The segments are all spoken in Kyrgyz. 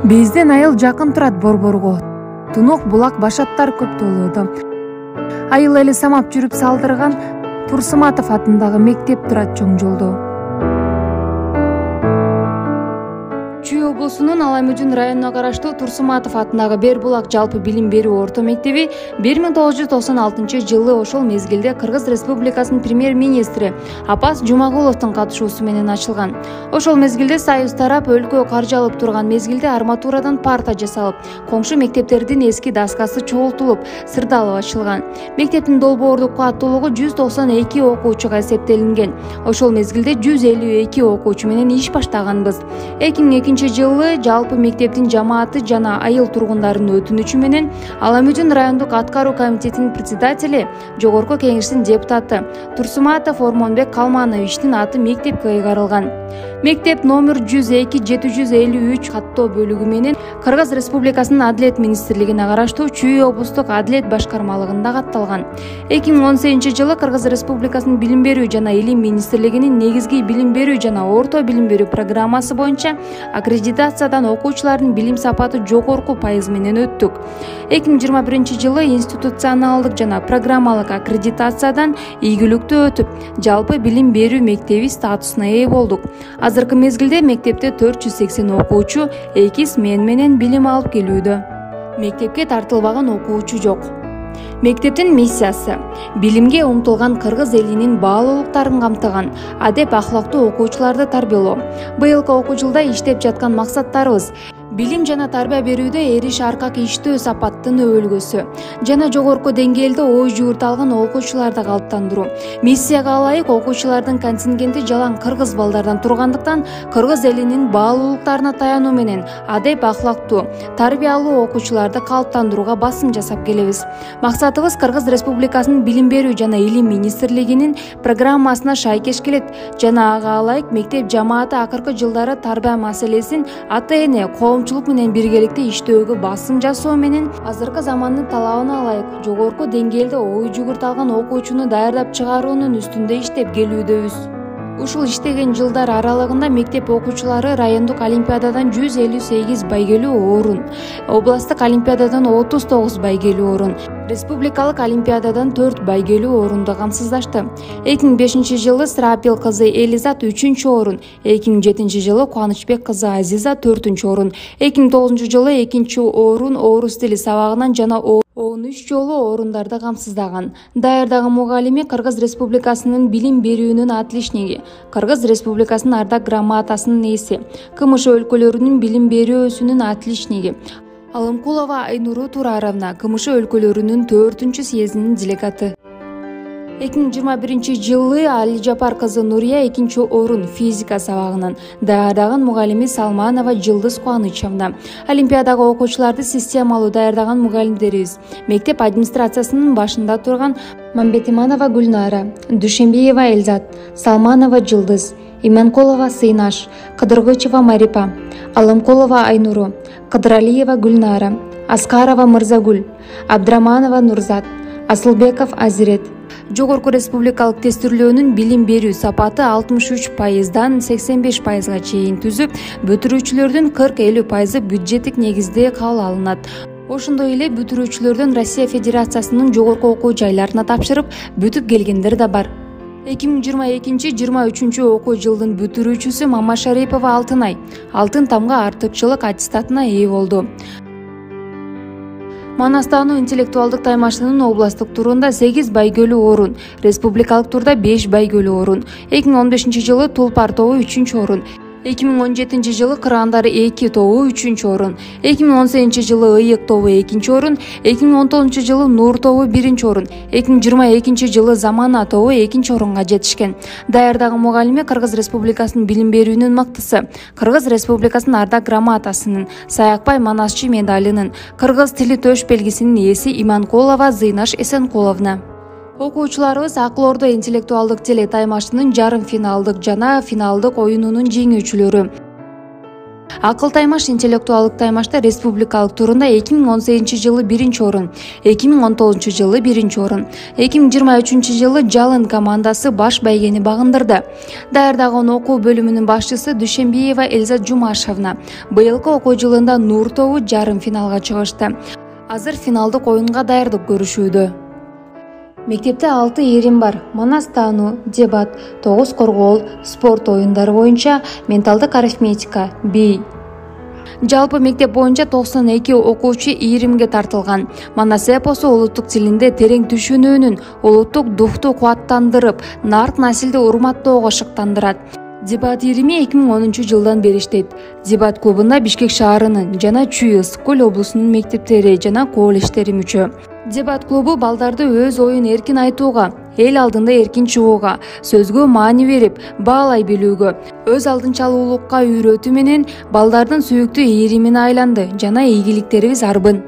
Бизден айыл жакын турат Борборго. Тунук, булак, башаттар көп толууда. Айыл эли самап жүрүп салдырган Турсуматов атындагы мектеп турат чоң жолдо. Чүй облусунун Аламүжүн районуна караштуу Турсуматов атындагы Бербулак жалпы билим берүү орто мектеби 1996 жылы ошол мезгилде Кыргыз Республикасынын премьер-министри Апас Жумагуловдун катышуусу менен ачылган. Ошол мезгилде Союз тарап өлкө каржы алып турган мезгилде арматурадан парта жасалып, коңшу мектептердин эски доскасы чогултулуп, сырдалып ачылган. Мектептин долбоордук каттуулугу 192 окуучуга эсептелинген. Ошол мезгилде 152 окуучу менен иш баштаганбыз. 2002 жылы жалпы мектептин жамааты жана айыл тургундарынын өтүнүчү менен Аламүжүн райондук аткаруу комитетинин председатели, жогорку кеңештин депутаты Турсуматов Ормонбек Калмановичтин аты мектепке ыйгарылган. Мектеп номер 102-753 каттоо бөлүгү менен Кыргыз Республикасынын Адлет министрлигине караштуу Чүй облустук Адлет башкармалыгында катталган. 2018 жылы Кыргыз Республикасынын Билим берүү жана Илим министрлигинин негизги билим берүү жана орто билим берүү программасы боюнча аккредитациядан окуучулардын билим сапаты жогорку пайыз менен өттүк. 2021 жылы институционалдык жана программалык аккредитациядан ийгиликтүү өтүп, жалпы билим берүү мектеби статусуна ээ болдук. Азыркы мезгилде мектепте 480 окуучу 2 смен менен билим алып келүүдө. Мектепке тартылбаган окуучу жок. Мектептин миссиясы билимге умтулган кыргыз элинин баалуулуктарын камтыган, адеп ахлактуу окуучуларды тарбиялоо. Быйылкы окуу жылда иштеп жаткан максаттарыбыз: билим жана тарбия берүүдө эриш аркак иштөө сапаттын өбөлгөсү жана жогорку деңгээлде ой жуурталган окуучуларды калыптандыруу. Миссияга ылайык окуучулардын контингенти жалаң кыргыз балдардан тургандыктан кыргыз элинин баалуулуктарына таянуу менен адеп ахлактуу, тарбиялуу окуучуларды калыптандырууга басым жасап келебиз. Максатыбыз Кыргыз Республикасынын Билим берүү жана Илим министрлигинин программасына шайкеш келет жана ага ылайык мектеп жамааты акыркы жылдары тарбия маселесин ата-эне, коомчулук менен биргеликте иштөөгө басым жасоо менен азыркы замандын талабына ылайык жогорку деңгээлде ой жугурталган окуучуну даярдап чыгаруунун үстүндө иштеп келүүдөбүз. Ушул иштеген жылдар аралыгында мектеп окуучулары райондук олимпиададан 158 байгелүү орун, областтык олимпиададан 39 байгелүү орун, республикалык олимпиададан 4 байгелүү орунду камсыздашты. 2005 жылы Сырапил кызы Элизат 3-орун, 2007 жылы Кубанычбек кызы Азиза 4-орун, 2009 жылы 2-орун орус тили сабагынан жана 13 жолу орундарды камсыздаган. Даярдаган мугалими Кыргыз Республикасынын билим берүүнүн отличниги, Кыргыз Республикасынын ардак грамотасынын ээси, КМШ өлкөлөрүнүн билим берүүсүнүн отличниги. Алымкулова Айнуру Тураровна, КМШ өлкөлөрүнүн 4-съездинин делегаты. 2021 жылы Али Жапар кызы Нурия 2-орун физика сабагынан, даярдаган мугалими Салманова Жылдыз Кубанычевна. Олимпиадага окуучуларды системалуу даярдаган мугалимдерибиз: мектеп администрациясынын башында турган Мамбетиманова Гүлнара, Душембиева Эльзат, Салманова Жылдыз, Иманкулова Сыйнаш, Кыдыргычева Марипа, Алымкулова Айнуру, Кыдыралиева Гүлнара, Аскарова Мырзагүл, Абдраманова Нурзат, Асылбеков Азирет. Жогорку республикалык тестирлөөнүн билим берүү сапаты 63%дан 85%га чейин түзүп, бүтүрүүчүлөрдүн 40-50% бюджеттик негизде кабыл алынат. Ошондой эле бүтүрүүчүлөрдөн Россия Федерациясынын жогорку окуу жайларына тапшырып, бүтүп келгендер да бар. 2022-23 окуу жылдын бүтүрүүчүсү Мама Шарипова Алтынай алтын тамга артыкчылык аттестатына ээ болду. Манастануу интеллектуалдык таймаштынын областтык турунда 8 байгелүү орун, республикалык турда 5 байгелүү орун. 2015 жылы Тулпар тобу 3-орун, 2017 жылы Кырандар 2 тобу 3-орун, 2018 жылы Ыйык тобу 2-орун, 2019 жылы Нур тобу 1-орун, 2022 жылы Замана тобу 2-орунга жетишкен. Даярдаган мугалими Кыргыз Республикасынын билим берүүнүн мактысы, Кыргыз Республикасынын ардак грамотасынын, Саякбай Манасчы медалынын, кыргыз тили төш белгисинин ээси Иманкулова Зыйнаш Эсенкуловна. Окуучуларыбыз Акыл Ордо интеллектуалдык теле таймаштынын жарым финалдык жана финалдык оюнунун жеңүүчүлөрү. Акыл таймаш интеллектуалдык таймашта республикалык турунда 2018-жылы 1-орун, 2019-жылы 1-орун, 2023-жылы Жалын командасы баш байгени багындырды. Даярдаган окуу бөлүмүнүн башчысы Дүйшөнбиева Эльза Жумашевна быйылкы окуу жылында Нур тобу жарым финалга чыгышты. Азыр финалдык оюнга даярдык көрүшүүдө. Мектепте 6 ирим бар. Манас таануу, дебат, тогуз коргоол, спорт оюндары боюнча менталдык арифметика, бий. Жалпы мектеп боюнча 92 окуучу иримге тартылган. Манас эпосу улуттук тилинде терең түшүнүүнүн, улуттук духту кубаттандырып, нарт насилди урматтоого шыктандырат. Дебат ирими 2010-жылдан бери иштейт. Дебат клубунда Бишкек шаарынын жана Чүй Ысык Көл облусунун мектептери жана колледждери мүчө. Дебат клубу балдарды өз оюн эркин айтууга, эл алдында эркин чыгууга, сөзгө маани берип, баалай билүүгө, өз алдынчалуулукка үйрөтүү менен балдардын сүйүктүү иримине айланды жана ийгиликтерибиз арбын.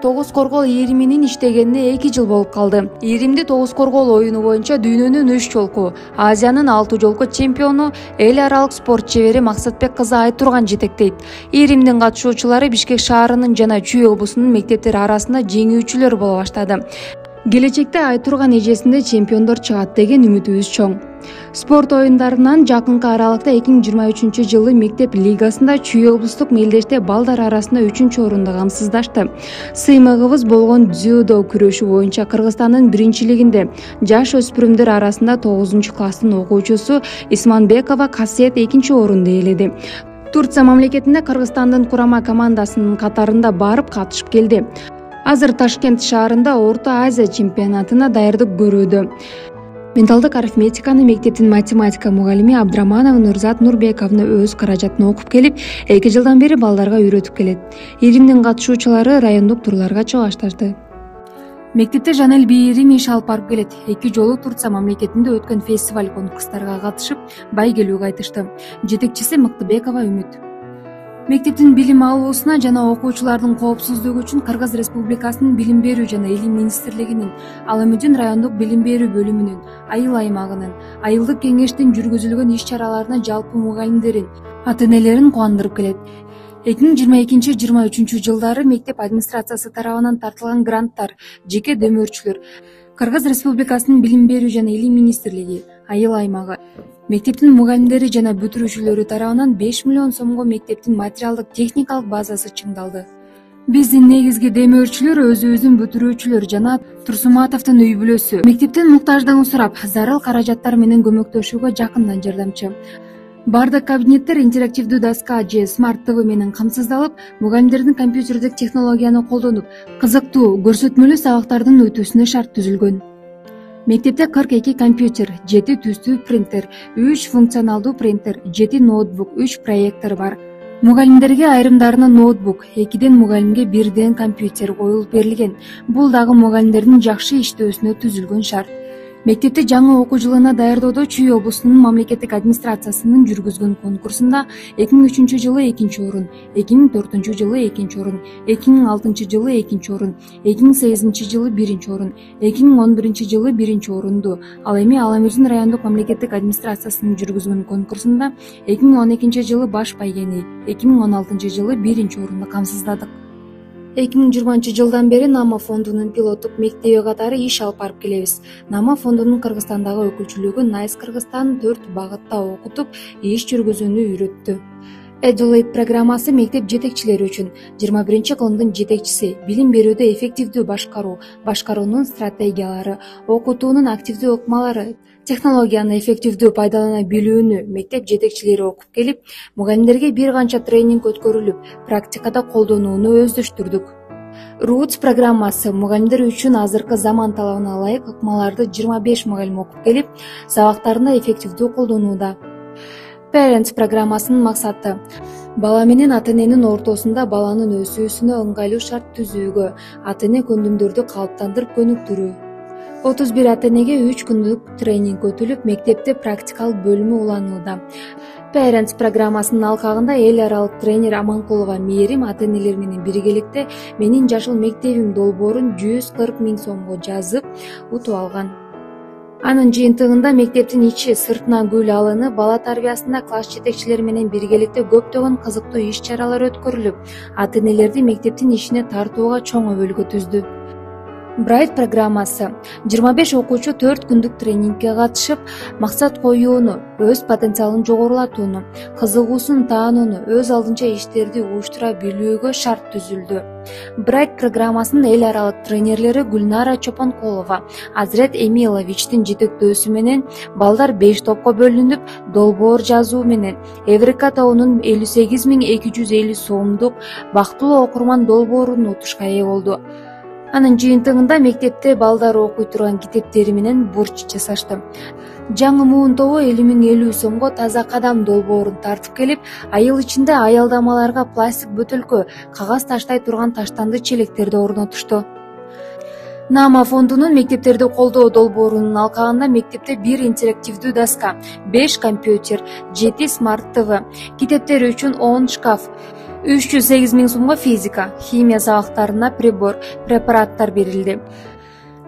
Тогуз коргоол ириминин иштегенине 2 жыл болуп калды. Иримди тогуз коргоол оюну боюнча дүйнөнүн 3 жолку, Азиянын 6 жолку чемпиону, эл аралык спорт чебери Максатбек кызы Айтурган жетектейт. Иримдин катышуучулары Бишкек шаарынын жана Чүй облусунун мектептери арасында жеңүүчүлөр боло баштады. Келечекте Айтурган эжесинде чемпиондор чыгат деген үмүтүбүз чоң. Спорт оюндарынан жакынкы аралыкта 2023-жылы мектеп лигасында Чүй облустук мелдеште балдар арасында 3-орунду камсыздашты. Сыймыгыбыз болгон дзюдо күрөшү боюнча Кыргызстандын биринчилигинде жаш өспүрүмдөр арасында 9-класстын окуучусу Исманбекова Касет 2-орунду ээледи. Турция мамлекетинде Кыргызстандын курама командасынын катарында барып катышып келди. Азыр Ташкент шаарында Орто Азия чемпионатына даярдык көрүүдө. Менталдык арифметиканы мектептин математика мугалими Абдраманова Нурзат Нурбековна өз каражатына окуп келип, 2 жылдан бери балдарга үйрөтүп келет. Иримдин катышуучулары райондук турларга чыгашташты. Мектепте Жанель Бийирим иш алып барып келет. 2 жолу Турция мамлекетинде өткөн фестиваль конкурстарга катышып, байгелүүгө айтышты. Жетекчиси Мыктыбекова Үмүт. Мектептин билим алуусуна жана окуучулардын коопсуздугу үчүн Кыргыз Республикасынын Билим берүү жана Илим министрлигинин, Аламүдүн райондук билим берүү бөлүмүнүн, Айыл аймагынын, Айылдык кеңештин жүргүзүлгөн иш-чараларына жалпы мугалимдерин, ата-энелерин кубандырып келет. 2022-2023 жылдары мектеп администрациясы тарабынан тартылган гранттар, жеке дөмөрчүлөр, Кыргыз Республикасынын Билим берүү жана Илим министрлиги, Айыл аймагы, мектептин мугалимдери жана бүтүрүүчүлөрү тарабынан 5 миллион сомго мектептин материалдык техникалык базасы чыңдалды. Биздин негизги демөөрчүлөр өзүбүздүн бүтүрүүчүлөр жана Турсуматовдун үй бүлөсү. Мектептин муктаждыгын сурап, зарыл каражаттар менен көмөктөшүүгө жакындан жардамчы. Бардык кабинеттер интерактивдүү доска же смарт ТВ менен камсыздалып, мугалимдердин компьютердик технологияны колдонуп, кызыктуу, көрсөтмөлүү сабактардын өтүүсүнө шарт түзүлгөн. Мектепте 42 компьютер, 7 түстүү принтер, 3 функционалдуу принтер, 7 ноутбук, 3 проектор бар. Мугалимдерге айрымдарына ноутбук, 2ден мугалимге 1ден компьютер коюлуп берилген. Бул дагы мугалимдердин жакшы иштөөсүнө түзүлгөн шарт. Мектепти жаңы окуу жылына даярдоодо Чүй облусунун мамлекеттик администрациясынын жүргүзгөн конкурсунда 2003-жылы 2-орун, 2004-жылы 2-орун, 2006-жылы 2-орун, 2008-жылы 1-орун, 2011-жылы 1-орунду, ал эми Аламүдүн райондук мамлекеттик администрациясынын жүргүзгөн конкурсунда 2012-жылы баш байгени, 2016-жылы 1-орунду камсыздадык. 2020 жылдан бери Нама фондунун пилоттук мектеби катары иш алып барып келебиз. Нама фондунун Кыргызстандагы өкүлчүлүгү Найс Кыргызстан 4 багытта окутуп, иш жүргүзүүнү үйрөттү. Edulead программасы мектеп жетекчилери үчүн 21-кылымдын жетекчиси, билим берүүдө эффективдүү башкаруу, башкаруунун стратегиялары, окутуунун активдүү ыкмалары, технологияны эффективдүү пайдалана билүүнү мектеп жетекчилери окуп келип, мугалимдерге бир канча тренинг өткөрүлүп, практикада колдонууну өздөштүрдүк. Roots программасы мугалимдер үчүн азыркы заман талабына ылайык ыкмаларды 25 мугалим окуп келип, сабактарында эффективдүү колдонууда. Parents программасынын максаты бала менен ата-эненин ортосунда баланын өсүүсүнө ыңгайлуу шарт түзүүгө, ата-эне көндүмдөрдү калыптандырып көнүктүрүү. 31 ата-энеге 3 күндүк тренинг өтүлүп, мектепте практикалык бөлүмү уланууда. Parents программасынын алкагында эл аралык тренер Аманкулова Мээрим ата-энелер менен биргеликте менин жашыл мектебим долбоорун 140 000 сомго жазып, утуп алган. Анын жыйынтыгында мектептин ичи сыртынан гүл алынып, бала тарбиясында класс жетекчилери менен биргеликте көптөгөн кызыктуу иш-чаралар өткөрүлүп, ата-энелерди мектептин ишине тартууга чоң өбөлгө түздү. Bright программасы 25 окуучу 4 күндүк тренингге катышып, максат коюуну, өз потенциалын жогорулатууну, кызыгуусун таанууну, өз алдынча иштерди уюштура билүүгө шарт түзүлдү. Bright программасынын эл аралык тренерлери Гүлнара Чопонкулова, Азрет Эмиловичтин жетектөөсү менен балдар 5 топко бөлүнүп, долбоор жазуу менен Эврика тобунун 58.250 сомдук бактылуу окурман долбоорун утушка ээ болду. Анын жыйынтыгында мектепте балдар окуй турган китептери менен бурч жасашты. Жаңы муун тобу 50.050 сомго таза кадам долбоорун тартып келип, айыл ичинде аялдамаларга пластик бөтөлкө, кагаз таштай турган таштанды челектерди орнотушту. Нама фондунун мектептерди колдоо долбоорунун алкагында мектепте 1 интерактивдүү доска, 5 компьютер, 7 смарт ТВ, китептер үчүн 10 шкаф, 308 000 сомго физика, химия сабактарына прибор, препараттар берилди.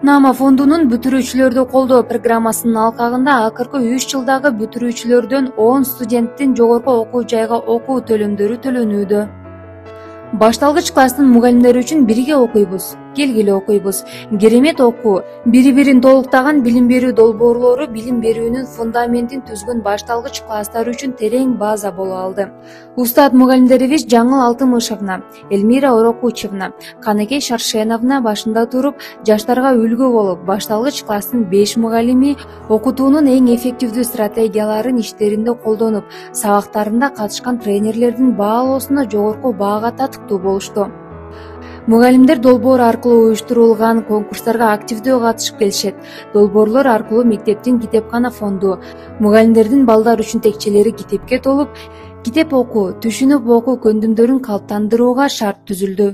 Нама фондунун бүтүрүүчүлөрдү колдоо программасынын алкагында акыркы 3 жылдагы бүтүрүүчүлөрдөн 10 студенттин жогорку окуу жайга окуу төлөмдөрү төлөнүүдө. Башталгыч класстын мугалимдери үчүн бирге окуйбуз, келгиле окуйбуз, керемет окуу, бири-бирин толуктаган билим берүү долбоорлору билим берүүнүн фундаментин түзгөн башталгыч класстар үчүн терең база боло алды. Устат мугалимдерибиз Жаңыл Алтымышевна, Эльмира Орокучевна, Канекей Шаршеновна башында туруп, жаштарга үлгү болуп, башталгыч класстын 5 мугалими окутуунун эң эффективдүү стратегияларын иштеринде колдонуп, сабактарында катышкан тренерлердин баалоосуна жогорку баага татыктуу болушту. Мугалимдер долбоор аркылуу уюштурулган конкурстарга активдүү катышып келишет. Долбоорлор аркылуу мектептин китепкана фонду, мугалимдердин балдар үчүн текчелери китепке толуп, китеп окуу, түшүнүп окуу көндүмдөрүн калыптандырууга шарт түзүлдү.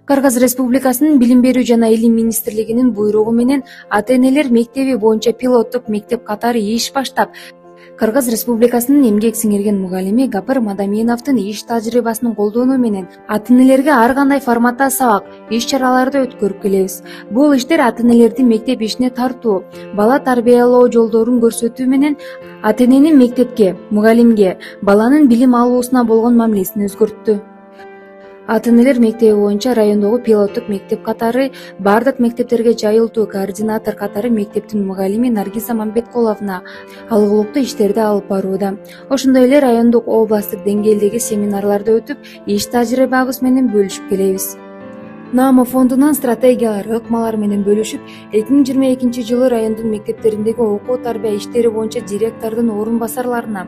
Кыргыз Республикасынын Билим берүү жана Илим министрлигинин буйругу менен ата-энелер мектеби боюнча пилоттук мектеп катары иш баштап, Кыргыз Республикасынын эмгек сиңирген мугалими Гапыр Мадаминовдун иш тажрыйбасын колдонуу менен ата-энелерге ар кандай форматта сабак, иш-чараларды өткөрүп келебиз. Бул иштер ата-энелерди мектеп ишине тартуу, бала тарбиялоо жолдорун көрсөтүү менен ата-эненин мектепке, мугалимге, баланын билим алуусуна болгон мамилесин өзгөрттү. Ата-энелер мектеби боюнча райондогу пилоттук мектеп катары бардык мектептерге жайылтуу координатор катары мектептин мугалими Наргиза Мамбеткуловна алгылыктуу иштерди алып барууда. Ошондой эле райондук, областтык деңгээлдеги семинарларды өтүп, иш тажрыйбабыз менен бөлүшүп келебиз. Нама фондунун стратегиялары, ыкмалары менен бөлүшүп, 2022 жылы райондун мектептериндеги окуу тарбия иштери боюнча директордун орун басарларына,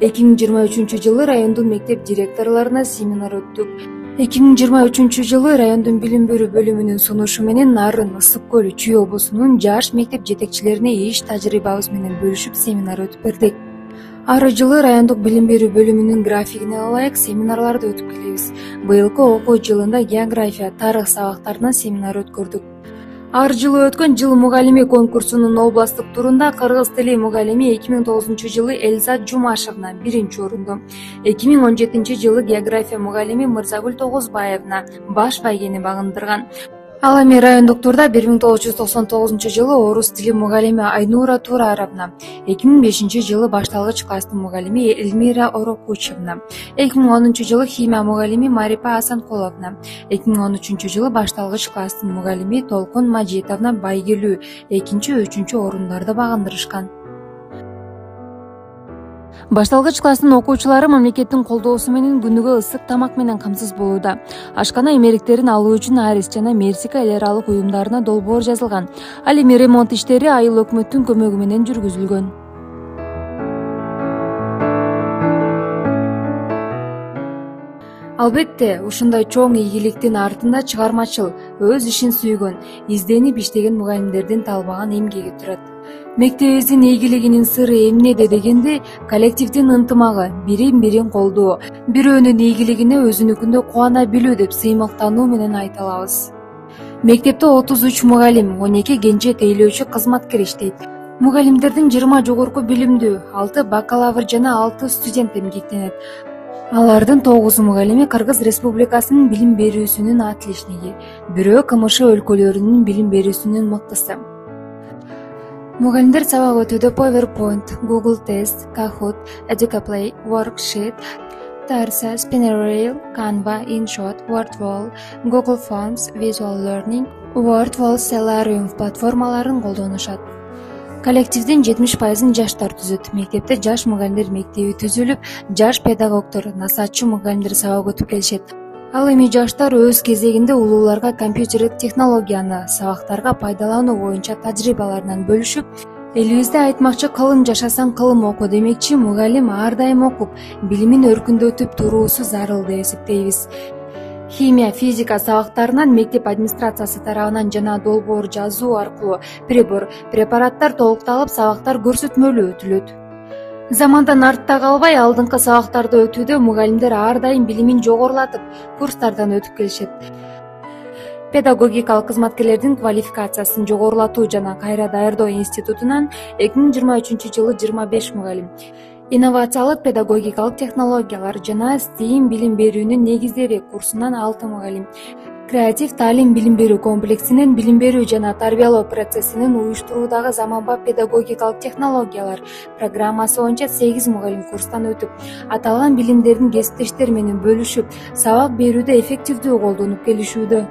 2023 жылы райондун мектеп директорлоруна семинар өттүк. 2023 жылы райондун билим берүү бөлүмүнүн сунушу менен Нарын, Ысык көл, Чүй облусунун жаш мектеп жетекчилерине иш тажрыйбабыз менен бөлүшүп семинар өтүп бердик. Ар жылы райондук билим берүү бөлүмүнүн графигине ылайык семинарларды өтүп келебиз. Быйылкы окуу жылында география, тарых сабактарынан семинар өткөрдүк. Ар жылы өткөн жыл мугалими конкурсунун областтык турунда кыргыз тили мугалими 2009 жылы Эльзат Жумашевна 1-орунду, 2017 жылы география мугалими Мырзагүл Тогузбаевна баш байгени багындырган. Ал эми райондук турда 1999 жылы орус тили мугалими Айнура Тураровна, 2005 жылы башталгыч класстын мугалими Эльмира Орокучевна, 2010 жылы химия мугалими Марипа Асанкуловна, 2013 жылы башталгыч класстын мугалими Толкун Мажитовна байгелүү 2-3 орундарды багындырышкан. Башталгыч класстын окуучулары мамлекеттин колдоосу менен күнүгө ысык тамак менен камсыз болууда. Ашкана эмеректерин алуу үчүн Арис жана Мерсика эл аралык уюмдарына долбоор жазылган. Ал эми ремонт иштери айыл өкмөттүн көмөгү менен жүргүзүлгөн. Албетте, ушундай чоң ийгиликтин артында чыгармачыл, өз ишин сүйгөн, изденип иштеген мугалимдердин талбаган эмгеги турат. Мектебибиздин ийгилигинин сыры эмнеде дегенде, коллективдин ынтымагы, бирин-бирин колдоо, бирөөнүн ийгилигине өзүнүкүндө кубана билүү деп сыймыктануу менен айта алабыз. Мектепте 33 мугалим, 12 кенже тейлөөчү кызматкер иштейт. Мугалимдердин 20 жогорку билимдүү, 6 бакалавр жана 6 студент эмгектенет. Алардын 9 мугалими Кыргыз Республикасынын билим берүүсүнүн отличниги, бирөө КМШ өлкөлөрүнүн билим берүүсүнүн мыктысы. Мугалимдер сабак өтүүдө PowerPoint, Google Test, Kahoot, Educaplay, Worksheet, Tarsa, SpinnerRail, Canva, InShot, WordWall, Google Forms, Visual Learning, WordWall, Stellarium платформаларын колдонушат. Коллективдин 70% жаштар түзөт. Мектепте жаш мугалимдер мектеби түзүлүп, жаш педагогдор, насаатчы мугалимдер сабак өтүп келишет. Ал эми жаштар өз кезегинде улууларга компьютерлик технологияны сабактарга пайдалануу боюнча тажрыйбаларынан бөлүшүп, элибизде айтмакчы кылым жашасаң кылым оку демекчи мугалим ар дайым окуп, билимин өркүндөтүп туруусу зарыл деп эсептейбиз. Химия, физика сабактарынан мектеп администрациясы тарабынан жана долбоор жазуу аркылуу прибор, препараттар толукталып, сабактар көрсөтмөлүү өтүлөт. Замандан артта калбай, алдыңкы сабактарды өтүүдө мугалимдер ар дайым билимин жогорулатып, курстардан өтүп келишет. Педагогикалык кызматкерлердин квалификациясын жогорулатуу жана кайра даярдоо институтунан 2023-жылы 25 мугалим, инновациялык педагогикалык технологиялар жана STEAM билим берүүнүн негиздери курсунан 6 мугалим, креатив таалим билим берүү комплексинин билим берүү жана тарбиялоо процессинин уюштуруудагы заманбап педагогикалык технологиялар программасы боюнча 8 мугалим курстан өтүп, аталган билимдердин кесиптештер менен бөлүшүп, сабак берүүдө эффективдүү колдонуп келишүүдө.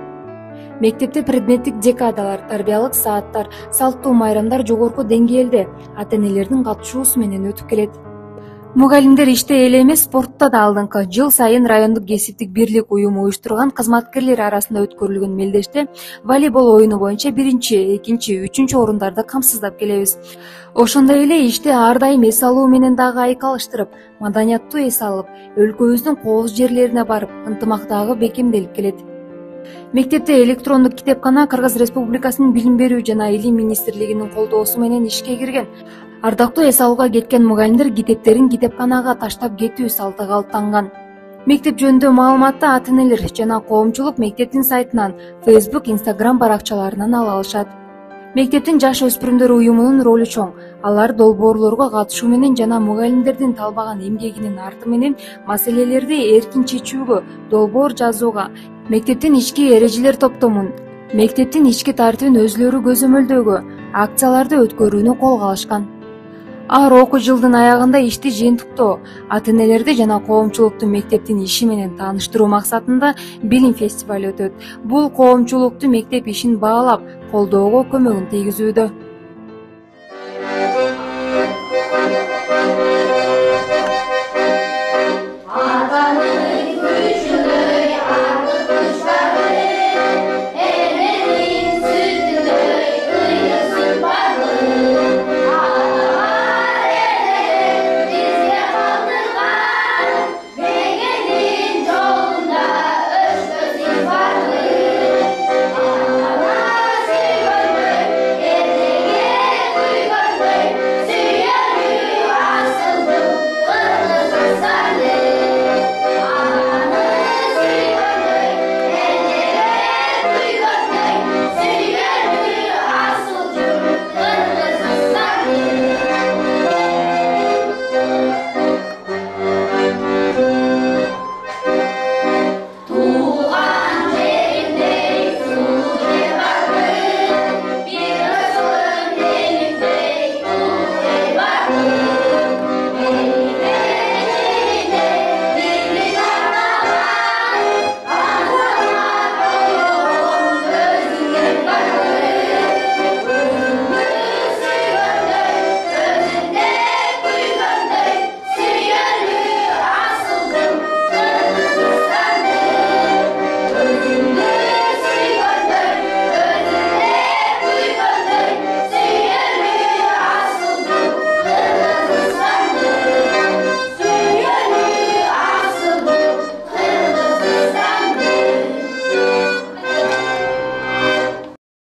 Мектепте предметтик декадалар, тарбиялык сааттар, салттуу майрамдар жогорку деңгээлде ата-энелердин катышуусу менен өтүп келет. Мугалимдер иште эле эмес, спортто да алдыңкы. Жыл сайын райондук кесиптик бирлик уюму уюштурган кызматкерлер арасында өткөрүлгөн мелдеште волейбол оюну боюнча 1-2, 3 орундарды камсыздап келебиз. Ошондой эле иште ар дайым эс алуу менен дагы айкалыштырып, маданияттуу эс алып, өлкөбүздүн кооз жерлерине барып, ынтымак дагы бекемделип келет. Мектепте электрондук китепкана Кыргыз Республикасынын Билим берүү жана Илим министрлигинин колдоосу менен ишке кирген. Ардактуу эс алууга кеткен мугалимдер китептерин китепканага таштап кетүү салты калыптанган. Мектеп жөнүндө маалыматты ата-энелер жана коомчулук мектептин сайтынан, Facebook, Instagram баракчаларынан ала алышат. Мектептин жаш өспүрүмдөр уюмунун ролу чоң. Алар долбоорлорго катышуу менен жана мугалимдердин талбаган эмгегинин арты менен маселелерди эркин чечүүгө, долбоор жазууга, мектептин ички эрежелер топтомун, мектептин ички тартибин өзүлөрү көзөмөлдөөгө, акцияларды өткөрүүнү колго алышкан. Ар окуу жылдын аягында ишти жыйынтыктоо, ата-энелерди жана коомчулукту мектептин иши менен тааныштыруу максатында билим фестиваль өтөт. Бул коомчулукту мектеп ишин баалап, колдоого көмөгүн тийгизүүдө.